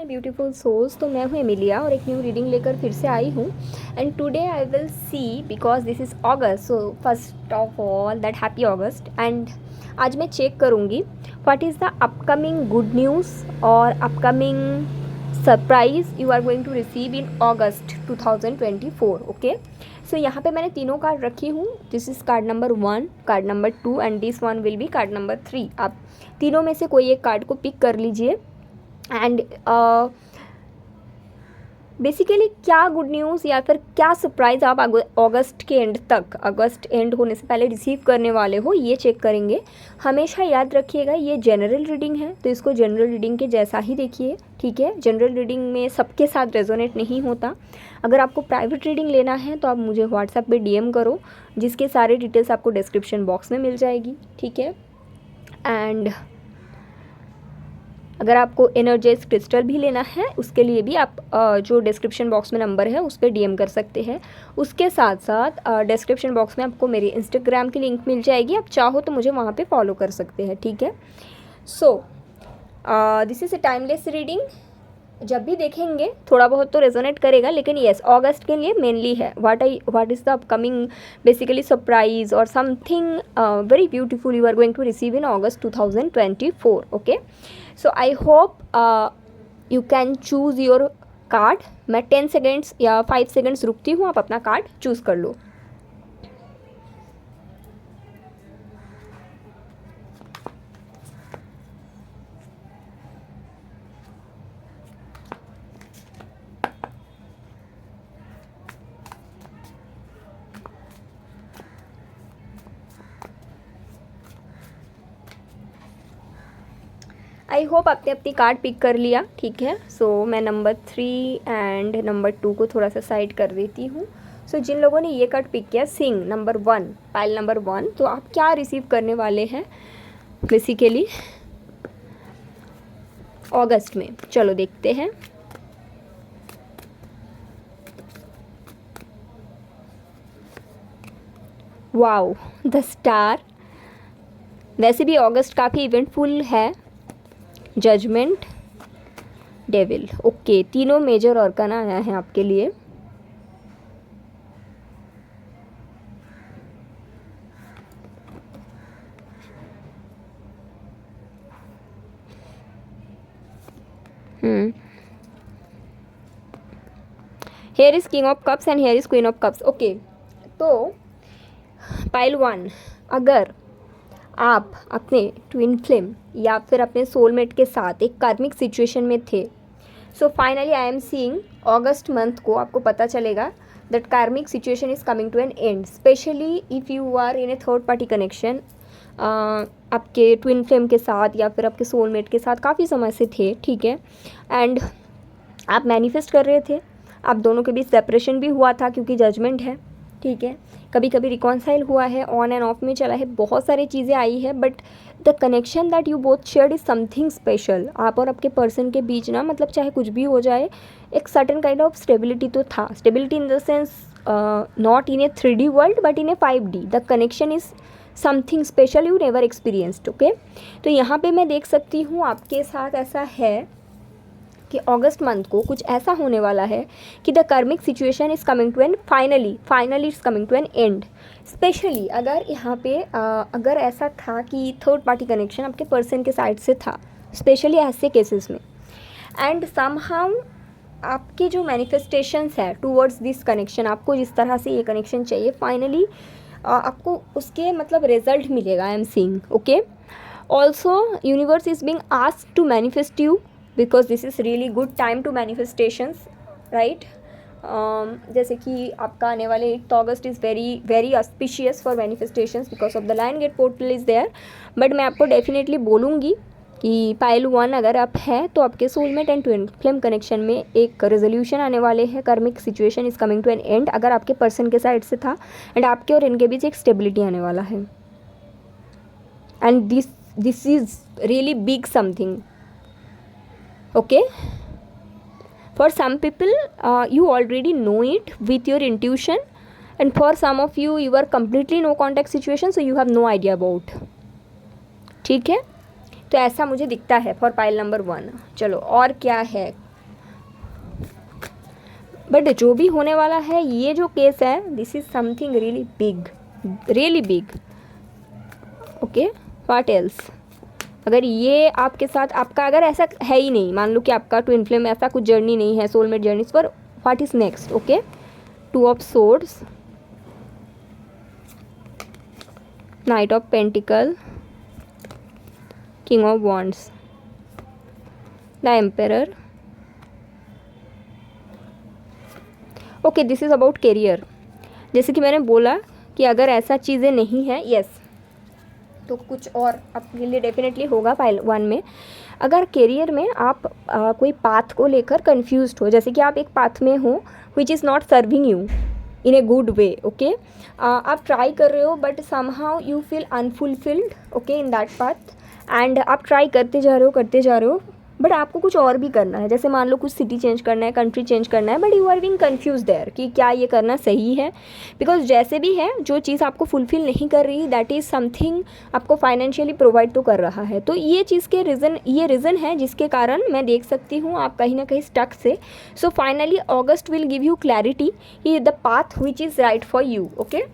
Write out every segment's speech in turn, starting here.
My beautiful souls. तो मैं हूँ एमिलिया और एक न्यू रीडिंग लेकर फिर से आई हूँ। And today I will see, because this is August, so first of all that happy August. And आज मैं चेक करूँगी what is the upcoming good news और upcoming surprise you are going to receive in August 2024। Okay, so यहाँ पे मैंने तीनों card रखी हूँ। This is card number 1, card number 2 and this one will be card number 3। आप तीनों में से कोई एक कार्ड को पिक कर लीजिए। एंड बेसिकली क्या गुड न्यूज़ या फिर क्या सरप्राइज़ आप अगस्त के एंड तक, अगस्त एंड होने से पहले रिसीव करने वाले हो, ये चेक करेंगे। हमेशा याद रखिएगा ये जनरल रीडिंग है, तो इसको जनरल रीडिंग के जैसा ही देखिए, ठीक है। जनरल रीडिंग में सबके साथ रेजोनेट नहीं होता। अगर आपको प्राइवेट रीडिंग लेना है तो आप मुझे व्हाट्सएप पे डीएम करो, जिसके सारे डिटेल्स आपको डिस्क्रिप्शन बॉक्स में मिल जाएगी, ठीक है। एंड अगर आपको एनर्जाइज क्रिस्टल भी लेना है उसके लिए भी आप जो डिस्क्रिप्शन बॉक्स में नंबर है उस पर डीएम कर सकते हैं। उसके साथ साथ डिस्क्रिप्शन बॉक्स में आपको मेरी इंस्टाग्राम की लिंक मिल जाएगी, आप चाहो तो मुझे वहाँ पे फॉलो कर सकते हैं, ठीक है। सो this is a timeless reading. जब भी देखेंगे थोड़ा बहुत तो रेजोनेट करेगा, लेकिन येस अगस्त के लिए मेनली है what is the upcoming basically surprise और something very beautiful you are going to receive in August 2024। Okay, so I hope you can choose your card. मैं 10 सेकेंड्स या 5 सेकेंड्स रुकती हूँ, आप अपना कार्ड चूज़ कर लो। आई होप आपने अपनी कार्ड पिक कर लिया, ठीक है। सो मैं नंबर 3 एंड नंबर 2 को थोड़ा सा साइड कर देती हूँ। सो जिन लोगों ने ये कार्ड पिक किया, सिंह नंबर 1, पाइल नंबर 1, तो आप क्या रिसीव करने वाले हैं बेसिकली अगस्त में, चलो देखते हैं। Wow, the star. वैसे भी अगस्त काफ़ी इवेंटफुल है। Judgement, devil. ओके, तीनों मेजर ऑर्काना आया है आपके लिए। Here is king of cups and here is queen of cups. Okay, तो पाइल 1, अगर आप अपने ट्विन फ्लेम या फिर अपने सोलमेट के साथ एक कार्मिक सिचुएशन में थे, so finally I am seeing August month को आपको पता चलेगा that karmic situation is coming to an end, specially if you are in a third party connection. आपके ट्विन फ्लेम के साथ या फिर आपके सोलमेट के साथ काफ़ी समय से थे, ठीक है। एंड आप मैनिफेस्ट कर रहे थे, आप दोनों के बीच सेपरेशन भी हुआ था क्योंकि जजमेंट है, ठीक है। कभी कभी रिकॉन्साइल हुआ है, ऑन एंड ऑफ में चला है, बहुत सारी चीज़ें आई है, but the connection that you both shared is something special. आप और आपके पर्सन के बीच ना, मतलब चाहे कुछ भी हो जाए, एक सर्टेन काइंड ऑफ स्टेबिलिटी तो था। Stability in the sense not in A 3D world but in A 5D। The connection is something special you never experienced. Okay, तो यहाँ पे मैं देख सकती हूँ आपके साथ ऐसा है कि अगस्त मंथ को कुछ ऐसा होने वाला है कि the karmic situation is coming to an finally is coming to an end. Specially अगर यहाँ पे अगर ऐसा था कि थर्ड पार्टी कनेक्शन आपके पर्सन के साइड से था, स्पेशली ऐसे केसेस में, एंड समहाउ आपके जो मैनिफेस्टेशंस है टूवर्ड्स दिस कनेक्शन, आपको जिस तरह से ये कनेक्शन चाहिए, फाइनली आपको उसके मतलब रिजल्ट मिलेगा। I am seeing. Okay, also universe is being asked to manifest you because this is really good time to manifestations, right. जैसे कि आपका आने वाले 8 August is very very auspicious for manifestations because of the lion gate portal is there. But मैं आपको definitely बोलूँगी कि pile 1 अगर आप है तो आपके soulmate and twin flame connection में एक रेजोल्यूशन आने वाले हैं। Karmic situation is coming to an end अगर आपके पर्सन के साइड से था, एंड आपके और इनके बीच एक स्टेबिलिटी आने वाला है। And this is really big something. Okay, for some people you already know it with your intuition, and for some of you you are completely no contact situation, so you have no idea about, ठीक है। तो ऐसा मुझे दिखता है for pile number 1। चलो और क्या है बट जो भी होने वाला है, ये जो केस है, this is something really big, really big. Okay, what else? अगर ये आपके साथ, आपका अगर ऐसा है ही नहीं, मान लो कि आपका ट्विन फ्लेम ऐसा कुछ जर्नी नहीं है, सोलमेट जर्नीज पर, what is next? Okay, 2 of swords, night of pentacle, king of wands, the emperor. Okay, this is about career. जैसे कि मैंने बोला कि अगर ऐसा चीज़ें नहीं है, यस, तो कुछ और आपके लिए डेफिनेटली होगा पाइल 1 में। अगर करियर में आप कोई पाथ को लेकर कंफ्यूज्ड हो, जैसे कि आप एक पाथ में हो विच is not serving you in a good way, okay, आप ट्राई कर रहे हो but somehow you feel unfulfilled, okay, in that path, and आप ट्राई करते जा रहे हो बट आपको कुछ और भी करना है। जैसे मान लो कुछ सिटी चेंज करना है, कंट्री चेंज करना है, but you are being confuse there कि क्या ये करना सही है, बिकॉज जैसे भी है जो चीज़ आपको फुलफिल नहीं कर रही, दैट इज़ समथिंग आपको फाइनेंशियली प्रोवाइड तो कर रहा है। तो ये चीज़ के रीज़न है जिसके कारण मैं देख सकती हूँ आप कहीं ना कहीं स्टक से। So finally August will give you clarity कि the path which is right for you. Okay,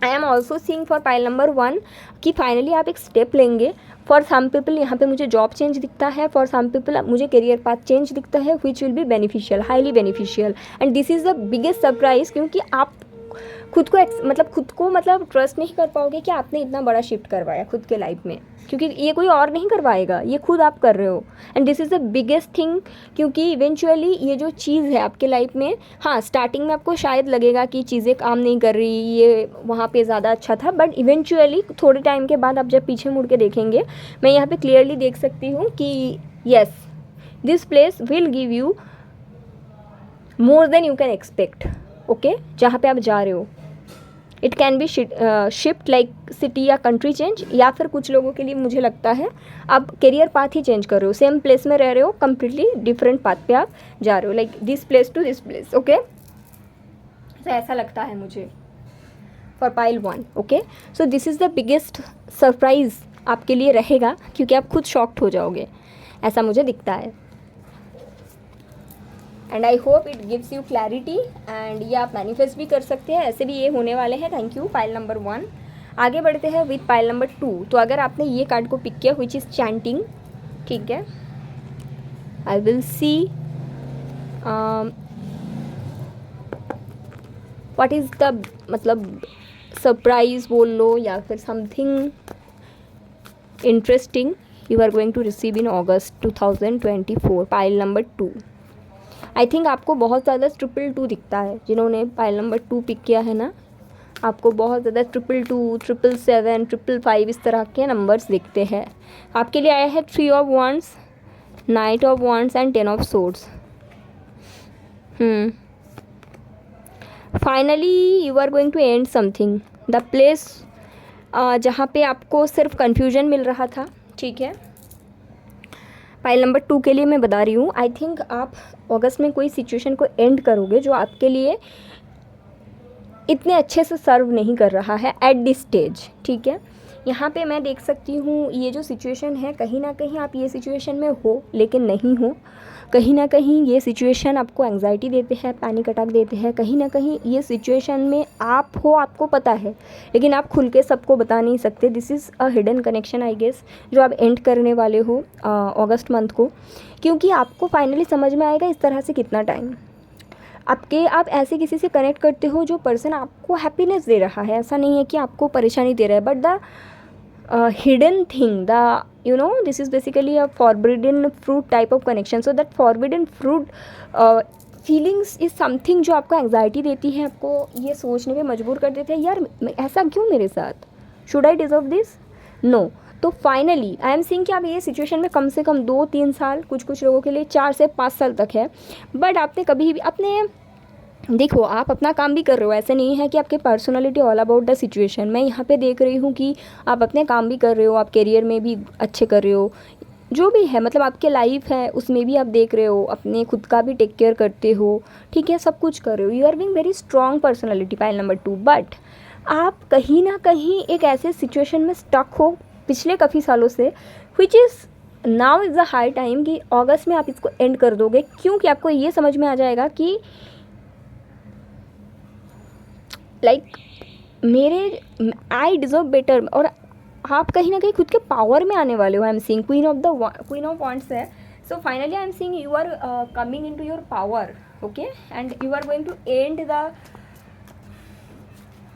I am also seeing for pile number 1 कि फाइनली आप एक स्टेप लेंगे। फॉर सम पीपल यहाँ पे मुझे जॉब चेंज दिखता है, फॉर सम पीपल मुझे करियर पाथ चेंज दिखता है, which will be beneficial, highly beneficial, and this is the biggest surprise, क्योंकि आप खुद को ट्रस्ट नहीं कर पाओगे कि आपने इतना बड़ा शिफ्ट करवाया खुद के लाइफ में, क्योंकि ये कोई और नहीं करवाएगा, ये खुद आप कर रहे हो, and this is the biggest thing. क्योंकि इवेंचुअली ये जो चीज़ है आपके लाइफ में, हाँ स्टार्टिंग में आपको शायद लगेगा कि चीज़ें काम नहीं कर रही, ये वहाँ पे ज़्यादा अच्छा था, बट इवेंचुअली थोड़े टाइम के बाद आप जब पीछे मुड़ के देखेंगे, मैं यहाँ पे क्लियरली देख सकती हूँ कि yes, this place will give you more than you can expect. Okay, जहाँ पे आप जा रहे हो, it can be shift like city या कंट्री चेंज, या फिर कुछ लोगों के लिए मुझे लगता है आप करियर पाथ ही चेंज कर रहे हो, सेम प्लेस में रह रहे हो, कम्प्लीटली डिफरेंट पाथ पे आप जा रहे हो, like this place to this place. Okay, तो ऐसा लगता है मुझे for pile 1। Okay, so this is the biggest surprise आपके लिए रहेगा, क्योंकि आप खुद शॉक्ड हो जाओगे, ऐसा मुझे दिखता है। And I hope it gives you clarity, and ये आप मैनिफेस्ट भी कर सकते हैं, ऐसे भी ये होने वाले हैं। Thank you pile number 1। आगे बढ़ते हैं विथ पाइल नंबर 2। तो अगर आपने ये कार्ड को पिक किया विच इज़ चैंटिंग, ठीक है, I will see what is the surprise बोल लो या फिर something interesting you are going to receive in August 2024। Pile number 2, I think आपको बहुत ज़्यादा 222 दिखता है, जिन्होंने पाइल नंबर 2 पिक किया है ना, आपको बहुत ज़्यादा 222, 777, 555 इस तरह के नंबर्स दिखते हैं। आपके लिए आया है 3 of wands, knight of wands and 10 of swords. Finally you are going to end something, the place जहाँ पे आपको सिर्फ कन्फ्यूजन मिल रहा था, ठीक है। पाइल नंबर 2 के लिए मैं बता रही हूँ, आई थिंक आप अगस्त में कोई सिचुएशन को एंड करोगे जो आपके लिए इतने अच्छे से सर्व नहीं कर रहा है एट दिस स्टेज, ठीक है। यहाँ पे मैं देख सकती हूँ ये जो सिचुएशन है, कहीं ना कहीं आप ये सिचुएशन में हो लेकिन नहीं हो, कहीं ना कहीं ये सिचुएशन आपको एंग्जाइटी देते हैं, पैनिक अटैक देते हैं, कहीं ना कहीं ये सिचुएशन में आप हो, आपको पता है, लेकिन आप खुल के सबको बता नहीं सकते। This is a hidden connection I guess, जो आप एंड करने वाले हो अगस्त मंथ को, क्योंकि आपको फाइनली समझ में आएगा इस तरह से कितना टाइम आप ऐसे किसी से कनेक्ट करते हो जो पर्सन आपको हैप्पीनेस दे रहा है, ऐसा नहीं है कि आपको परेशानी दे रहा है, but the hidden thing, this is basically a forbidden fruit type of connection. So that forbidden fruit feelings is something जो आपको एंग्जाइटी देती है, आपको ये सोचने पे मजबूर कर देते हैं, यार ऐसा क्यों मेरे साथ, should I deserve this, no. तो फाइनली आई एम सीइंग कि आप ये सिचुएशन में कम से कम 2-3 साल, कुछ लोगों के लिए 4 से 5 साल तक है, बट आपने कभी भी अपने, देखो आप अपना काम भी कर रहे हो, ऐसे नहीं है कि आपके personality all about the situation. मैं यहाँ पे देख रही हूँ कि आप अपने काम भी कर रहे हो, आप करियर में भी अच्छे कर रहे हो, जो भी है मतलब आपके लाइफ है उसमें भी आप देख रहे हो, अपने खुद का भी टेक केयर करते हो, ठीक है, सब कुछ कर रहे हो, you are being very strong personality pile number 2। But आप कहीं ना कहीं एक ऐसे सिचुएशन में स्टक हो पिछले काफ़ी सालों से, which is now is the high time कि अगस्त में आप इसको एंड कर दोगे, क्योंकि आपको ये समझ में आ जाएगा कि लाइक मेरे आई डिज़र्व बेटर, और आप कहीं ना कहीं खुद के पावर में आने वाले हो. I am seeing queen of wands है. So finally I am seeing you are coming in to your power. Okay, and you are going to end the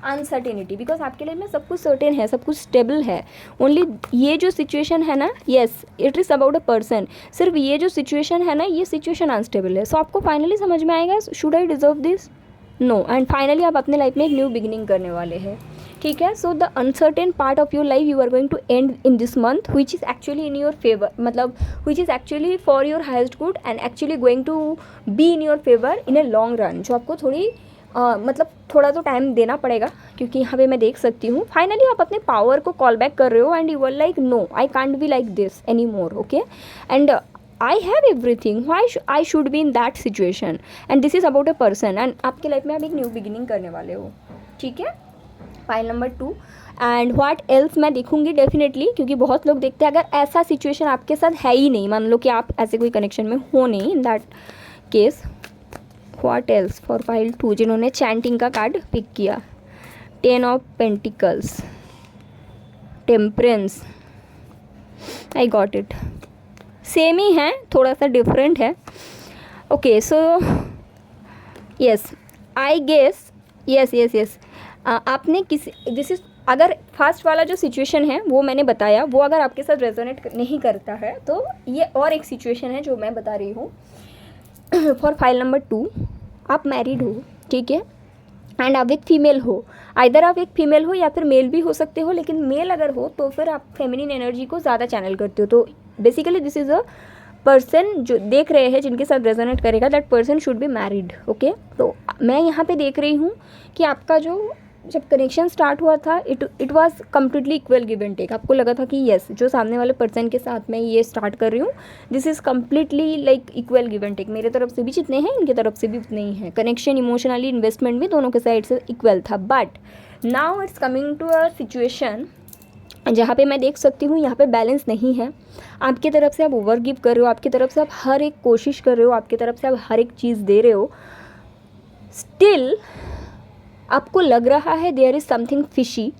uncertainty, because आपके लिए में सब कुछ सर्टेन है, सब कुछ स्टेबल है. ओनली ये जो सिचुएशन है ना, yes it is about a person, सिर्फ ये जो सिचुएशन है ना, ये सिचुएशन अनस्टेबल है. सो आपको फाइनली समझ में आएगा, should I deserve this, no. And finally आप अपने लाइफ में एक न्यू बिगिनिंग करने वाले हैं. ठीक है. So the uncertain part of your life you are going to end in this month, which is actually in your favour, मतलब which is actually for your highest good and actually going to be in your favour in a long run. जो आपको थोड़ी मतलब थोड़ा तो time देना पड़ेगा, क्योंकि यहाँ पे मैं देख सकती हूँ फाइनली आप अपने पावर को कॉल बैक कर रहे हो. And you are like no, I can't be like this any more. Okay, and I have everything, why I should be in that situation, and this is about a person. And आपके life में आप एक new beginning करने वाले हो. ठीक है. File number 2. And what else मैं देखूंगी डेफिनेटली, क्योंकि बहुत लोग देखते हैं अगर ऐसा सिचुएशन आपके साथ है ही नहीं, मान लो कि आप ऐसे कोई कनेक्शन में हो नहीं, in that case what else for pile 2, जिन्होंने चैंटिंग का कार्ड पिक किया. 10 of pentacles, temperance, I got it. Same ही है, थोड़ा सा डिफरेंट है. Okay, so yes I guess yes आपने किसी दिस इज, अगर फर्स्ट वाला जो सिचुएशन है वो मैंने बताया, वो अगर आपके साथ रेजोनेट नहीं करता है तो ये और एक सिचुएशन है जो मैं बता रही हूँ. फॉर फाइल नंबर 2, आप मैरिड हो. ठीक है. एंड आप एक फीमेल हो, आइदर आप एक फीमेल हो या फिर मेल भी हो सकते हो, लेकिन मेल अगर हो तो फिर आप फेमिनिन एनर्जी को ज़्यादा चैनल करते हो. तो basically this is a person जो देख रहे हैं जिनके साथ रेजोनेट करेगा, that person should be married. Okay, तो मैं यहाँ पे देख रही हूँ कि आपका जो जब कनेक्शन स्टार्ट हुआ था it was completely equal give and take. आपको लगा था कि येस, जो सामने वाले पर्सन के साथ मैं ये स्टार्ट कर रही हूँ, this is completely like equal give and take. मेरे तरफ से भी जितने हैं इनके तरफ से भी उतने ही हैं. कनेक्शन इमोशनली, इन्वेस्टमेंट भी दोनों के साइड से इक्वल था. But now it's coming to a situation जहाँ पे मैं देख सकती हूँ यहाँ पे बैलेंस नहीं है. आपकी तरफ से आप ओवर गिव कर रहे हो, आपकी तरफ से आप हर एक कोशिश कर रहे हो, आपकी तरफ से आप हर एक चीज़ दे रहे हो. स्टिल आपको लग रहा है देयर इज़ समथिंग फिशी,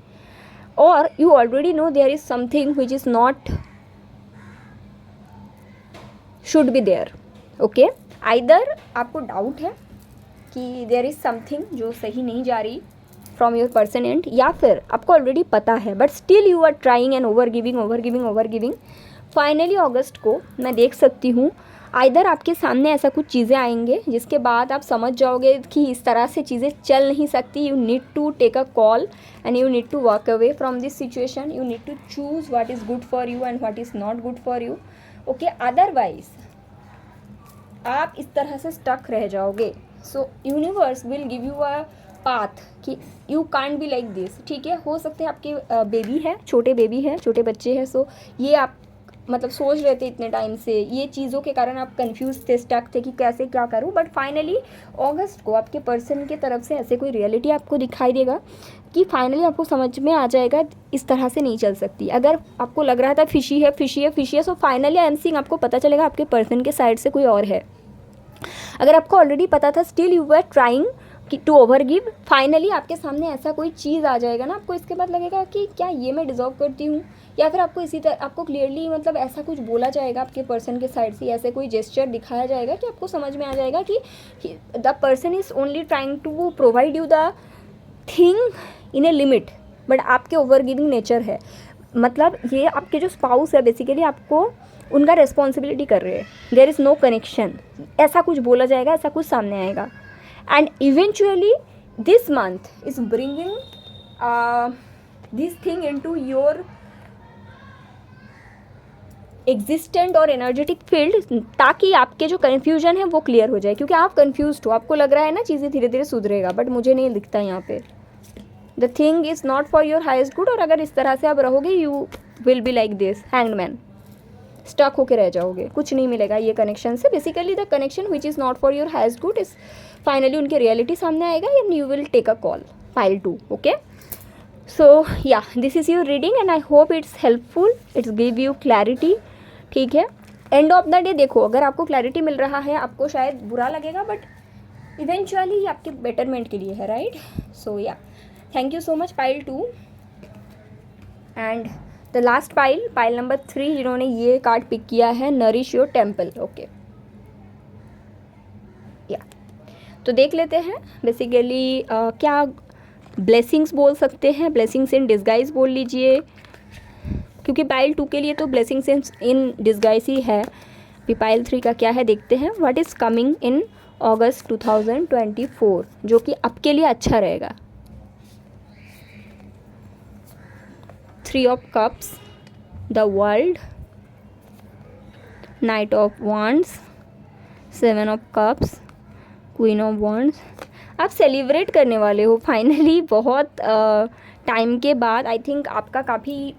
और you already know there is something which is not should be there. Okay, either आपको डाउट है कि देयर इज़ समथिंग जो सही नहीं जा रही फ्रॉम योर पर्सन एंड, या फिर आपको ऑलरेडी पता है but still you are trying and over giving. Finally August को मैं देख सकती हूँ आइदर आपके सामने ऐसा कुछ चीज़ें आएंगे जिसके बाद आप समझ जाओगे कि इस तरह से चीज़ें चल नहीं सकती. You need to take a call and you need to walk away from this situation. You need to choose what is good for you and what is not good for you. Okay, otherwise आप इस तरह से stuck रह जाओगे. So universe will give you a path कि you can't be like this. ठीक है, हो सकते हैं आपके बेबी है, छोटे बेबी है, छोटे बच्चे हैं. सो ये आप मतलब सोच रहे थे इतने टाइम से, ये चीज़ों के कारण आप कंफ्यूज थे, स्टक थे कि कैसे क्या करूं. बट फाइनली अगस्त को आपके पर्सन की तरफ से ऐसे कोई रियलिटी आपको दिखाई देगा कि फाइनली आपको समझ में आ जाएगा इस तरह से नहीं चल सकती. अगर आपको लग रहा था फिशी है, so finally I am seeing आपको पता चलेगा आपके पर्सन के साइड से कोई और है. अगर आपको ऑलरेडी पता था still you were trying to over give, finally आपके सामने ऐसा कोई चीज़ आ जाएगा ना, आपको इसके बाद लगेगा कि क्या ये मैं डिजर्व करती हूँ, या फिर आपको इसी तरह आपको क्लियरली मतलब ऐसा कुछ बोला जाएगा आपके पर्सन के साइड से, ऐसे कोई जेस्चर दिखाया जाएगा कि आपको समझ में आ जाएगा कि the person is only trying to provide you the thing in a limit, but आपके ओवर गिविंग नेचर है. मतलब ये आपके जो स्पाउस है बेसिकली आपको उनका रिस्पॉन्सिबिलिटी कर रहे हैं. देयर इज़ नो कनेक्शन, ऐसा कुछ बोला जाएगा, ऐसा कुछ सामने आएगा. And eventually this month is bringing this thing into your existent और energetic field, ताकि आपके जो confusion है वो clear हो जाए. क्योंकि आप confused हो, आपको लग रहा है ना चीज़ें धीरे धीरे सुधरेगा, बट मुझे नहीं दिखता यहाँ पे. The thing is not for your highest good, और अगर इस तरह से आप रहोगे you will be like this hanged man, stuck होके रह जाओगे, कुछ नहीं मिलेगा ये कनेक्शन से. Basically the connection which is not for your highest good is finally उनके रियलिटी सामने आएगा and you will take a call. Pile 2. Okay, so या this is your reading and I hope it's helpful, it's give you clarity. ठीक है, end of the day देखो, अगर आपको clarity मिल रहा है आपको शायद बुरा लगेगा, बट इवेंचुअली ये आपके बेटरमेंट के लिए है, राइट? सो या, thank you so much pile 2। And the last pile number 3 जिन्होंने ये कार्ड पिक किया है, नरिश योर टेम्पल। ओके, या तो देख लेते हैं बेसिकली क्या ब्लेसिंग्स बोल सकते हैं, ब्लेसिंग्स इन डिस्गाइज बोल लीजिए, क्योंकि पाइल 2 के लिए तो ब्लेसिंग्स इन डिस्गाइज ही है। अभी पाइल 3 का क्या है देखते हैं। What is coming in August 2024, जो कि आपके लिए अच्छा रहेगा। 3 of cups, the world, night of wands, 7 of cups, queen of wands. आप सेलिब्रेट करने वाले हो फाइनली, बहुत टाइम के बाद। आई थिंक आपका काफ़ी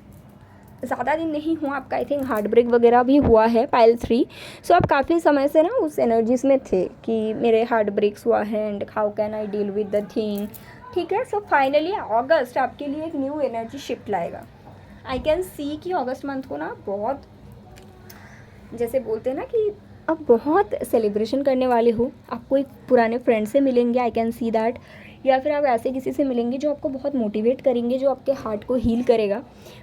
ज़्यादा दिन नहीं हुआ, आपका आई थिंक हार्ट ब्रेक वगैरह भी हुआ है पाइल 3। सो आप काफ़ी समय से ना उस एनर्जीज में थे कि मेरे हार्ट ब्रेक्स हुआ है and how can I deal with the thing, ठीक है। सो फाइनली अगस्त आपके लिए एक न्यू एनर्जी शिफ्ट लाएगा। आई कैन सी कि अगस्त मंथ को ना बहुत, जैसे बोलते हैं ना कि आप बहुत सेलिब्रेशन करने वाले हो। आप कोई पुराने फ्रेंड से मिलेंगे, आई कैन सी दैट, या फिर आप ऐसे किसी से मिलेंगे जो आपको बहुत मोटिवेट करेंगे, जो आपके हार्ट को हील करेगा।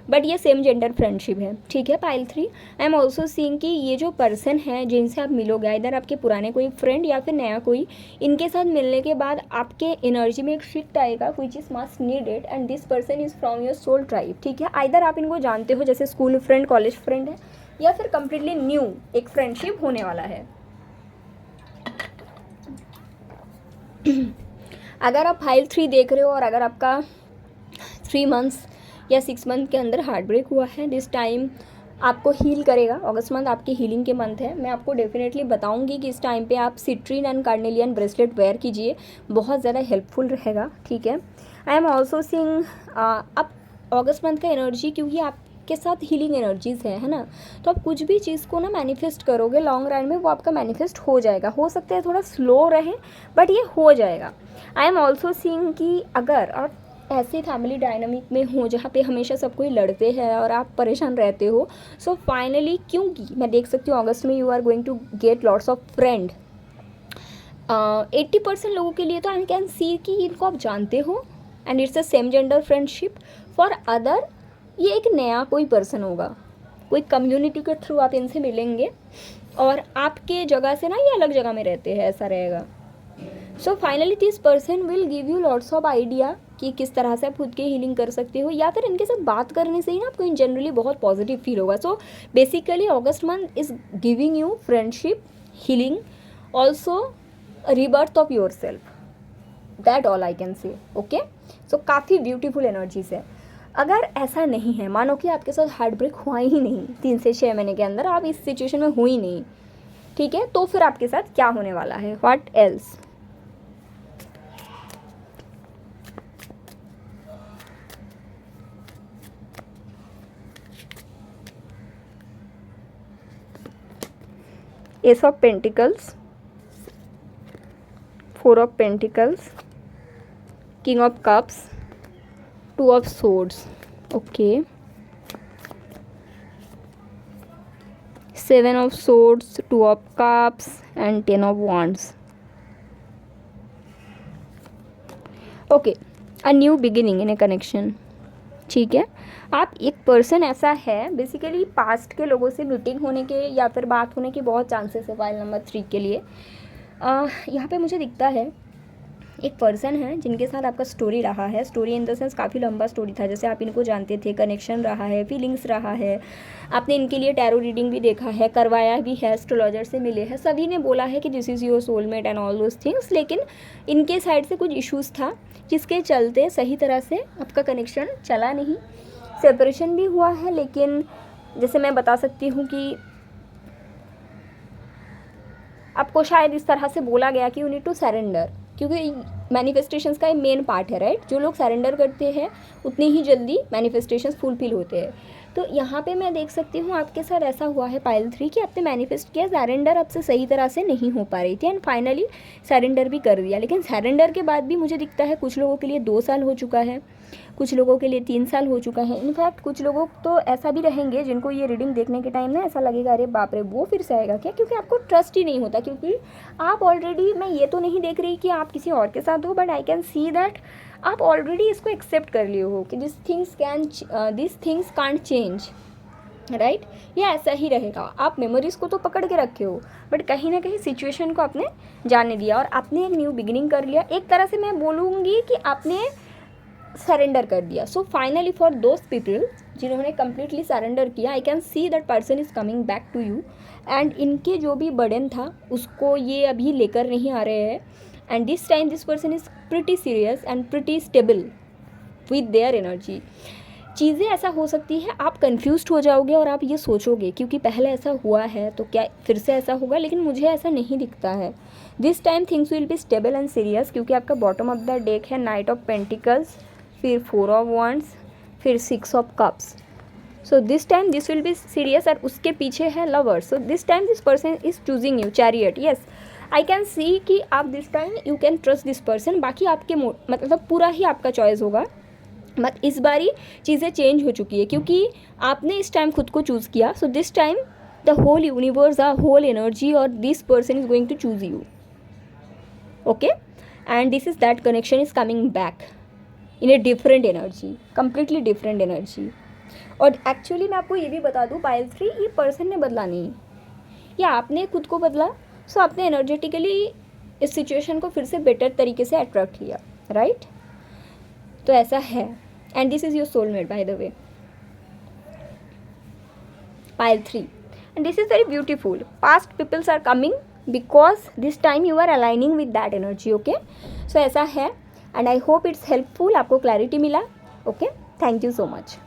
बट ये सेम जेंडर फ्रेंडशिप है, ठीक है। Pile 3 I am also seeing कि ये जो पर्सन है जिनसे आप मिलोगे, इधर आपके पुराने कोई फ्रेंड या फिर नया कोई, इनके साथ मिलने के बाद आपके एनर्जी में एक शिफ्ट आएगा which is must needed, and this person is from your soul tribe, ठीक है। आइदर आप इनको जानते हो जैसे स्कूल फ्रेंड, कॉलेज फ्रेंड है, या फिर कंप्लीटली न्यू एक फ्रेंडशिप होने वाला है। अगर आप फाइल 3 देख रहे हो और अगर आपका 3 मंथ्स या 6 मंथ के अंदर हार्ट ब्रेक हुआ है, दिस टाइम आपको हील करेगा। अगस्त मंथ आपकी हीलिंग के मंथ है। मैं आपको डेफिनेटली बताऊंगी कि इस टाइम पे आप citrine and carnelian bracelet wear कीजिए, बहुत ज़्यादा हेल्पफुल रहेगा, ठीक है। आई एम ऑल्सो सीइंग अब अगस्त मंथ का एनर्जी, क्योंकि आपके साथ हीलिंग एनर्जीज़ है ना, तो आप कुछ भी चीज़ को ना मैनिफेस्ट करोगे, लॉन्ग रन में वो आपका मैनिफेस्ट हो जाएगा। हो सकता है थोड़ा स्लो रहे, बट ये हो जाएगा। आई एम ऑल्सो सीइंग कि अगर आप ऐसे फैमिली डायनामिक में हो जहाँ पे हमेशा सब कोई लड़ते हैं और आप परेशान रहते हो, सो फाइनली, क्योंकि मैं देख सकती हूँ अगस्त में you are going to get lots of friend. 80% लोगों के लिए तो आई कैन सी कि इनको आप जानते हो and it's a same gender friendship. For other ये एक नया कोई पर्सन होगा, कोई कम्युनिटी के थ्रू आप इनसे मिलेंगे और आपके जगह से ना ये अलग जगह में रहते हैं, ऐसा रहेगा। So finally this person will give you lots of idea कि किस तरह से आप खुद की हीलिंग कर सकते हो, या फिर इनके साथ बात करने से ही ना आपको इन जनरली बहुत पॉजिटिव फील होगा। So basically August month is giving you friendship, healing, also rebirth of your self, that all I can say, okay. So काफ़ी ब्यूटीफुल एनर्जीज है। अगर ऐसा नहीं है, मानो कि आपके साथ हार्ट ब्रेक हुआ ही नहीं 3 से 6 महीने के अंदर, आप इस सिचुएशन में हुई नहीं, ठीक है, तो फिर आपके साथ क्या होने वाला है, what else. Ace of Pentacles, 4 of Pentacles, King of Cups, 2 of Swords, okay, 7 of Swords, 2 of Cups and 10 of Wands. Okay, a new beginning in a connection, ठीक है। आप एक पर्सन ऐसा है, बेसिकली पास्ट के लोगों से मीटिंग होने के या फिर बात होने के बहुत चांसेस है फाइल नंबर 3 के लिए। यहाँ पे मुझे दिखता है एक पर्सन है जिनके साथ आपका स्टोरी रहा है, स्टोरी इन द सेंस काफ़ी लंबा स्टोरी था, जैसे आप इनको जानते थे, कनेक्शन रहा है, फीलिंग्स रहा है, आपने इनके लिए टैरो रीडिंग भी देखा है, करवाया भी है, एस्ट्रोलॉजर से मिले हैं, सभी ने बोला है कि this is your soulmate and all those things, लेकिन इनके साइड से कुछ इश्यूज़ था जिसके चलते सही तरह से आपका कनेक्शन चला नहीं, सेपरेशन भी हुआ है। लेकिन जैसे मैं बता सकती हूँ कि आपको शायद इस तरह से बोला गया कि यू नीड टू सरेंडर, क्योंकि मैनिफेस्टेशंस का एक मेन पार्ट है, राइट। जो लोग सरेंडर करते हैं उतनी ही जल्दी मैनिफेस्टेशंस फुलफिल होते हैं। तो यहाँ पे मैं देख सकती हूँ आपके साथ ऐसा हुआ है पाइल 3 कि आपने मैनिफेस्ट किया सरेंडर आपसे सही तरह से नहीं हो पा रही थी, एंड फाइनली सरेंडर भी कर दिया। लेकिन सरेंडर के बाद भी मुझे दिखता है कुछ लोगों के लिए 2 साल हो चुका है, कुछ लोगों के लिए 3 साल हो चुका है। इनफैक्ट कुछ लोगों तो ऐसा भी रहेंगे जिनको ये रीडिंग देखने के टाइम ना ऐसा लगेगा अरे बाप रे वो फिर से आएगा क्या, क्योंकि आपको ट्रस्ट ही नहीं होता। क्योंकि आप ऑलरेडी, मैं ये तो नहीं देख रही कि आप किसी और के साथ हो, but I can see that आप ऑलरेडी इसको एक्सेप्ट कर लिए हो कि this things can't change, right. ये ऐसा ही रहेगा। आप मेमोरीज़ को तो पकड़ के रखे हो, बट कहीं ना कहीं सिचुएशन को आपने जाने दिया और आपने एक न्यू बिगिनिंग कर लिया। एक तरह से मैं बोलूँगी कि आपने सरेंडर कर दिया। So finally for those people जिन्होंने कम्प्लीटली सरेंडर किया, I can see that person is coming back to you, and इनके जो भी बर्डन था उसको ये अभी लेकर नहीं आ रहे हैं। And this time this person is pretty serious and pretty stable with their energy. चीज़ें ऐसा हो सकती है आप कंफ्यूज्ड हो जाओगे और आप ये सोचोगे क्योंकि पहले ऐसा हुआ है तो क्या फिर से ऐसा होगा, लेकिन मुझे ऐसा नहीं दिखता है। This time things will be stable and serious, क्योंकि आपका बॉटम ऑफ द डेक है नाइट ऑफ पेंटिकल्स, फिर 4 ऑफ वॉन्ड्स, फिर 6 of cups. So this time this will be serious, और उसके पीछे है lovers. So this time this person is choosing you, chariot. Yes, I can सी कि आप this time you can trust this person. बाकी आपके मतलब पूरा ही आपका चॉइस होगा, बट इस बारी चीज़ें चेंज हो चुकी है क्योंकि आपने इस टाइम खुद को चूज़ किया। So this time the whole universe, the whole energy और this person is going to choose you, okay. And this is that connection is coming back in a different energy, completely different energy. और actually मैं आपको ये भी बता दूँ pile 3, ये person ने बदला नहीं, या आपने खुद को बदला। सो आपने एनर्जेटिकली इस सिचुएशन को फिर से बेटर तरीके से अट्रैक्ट किया, राइट। तो ऐसा है, and this is your soulmate by the way, pile 3, and this is very beautiful. Past peoples are coming because this time you are aligning with that energy, okay. सो ऐसा है, and I hope it's helpful, आपको clarity मिला, okay. Thank you so much.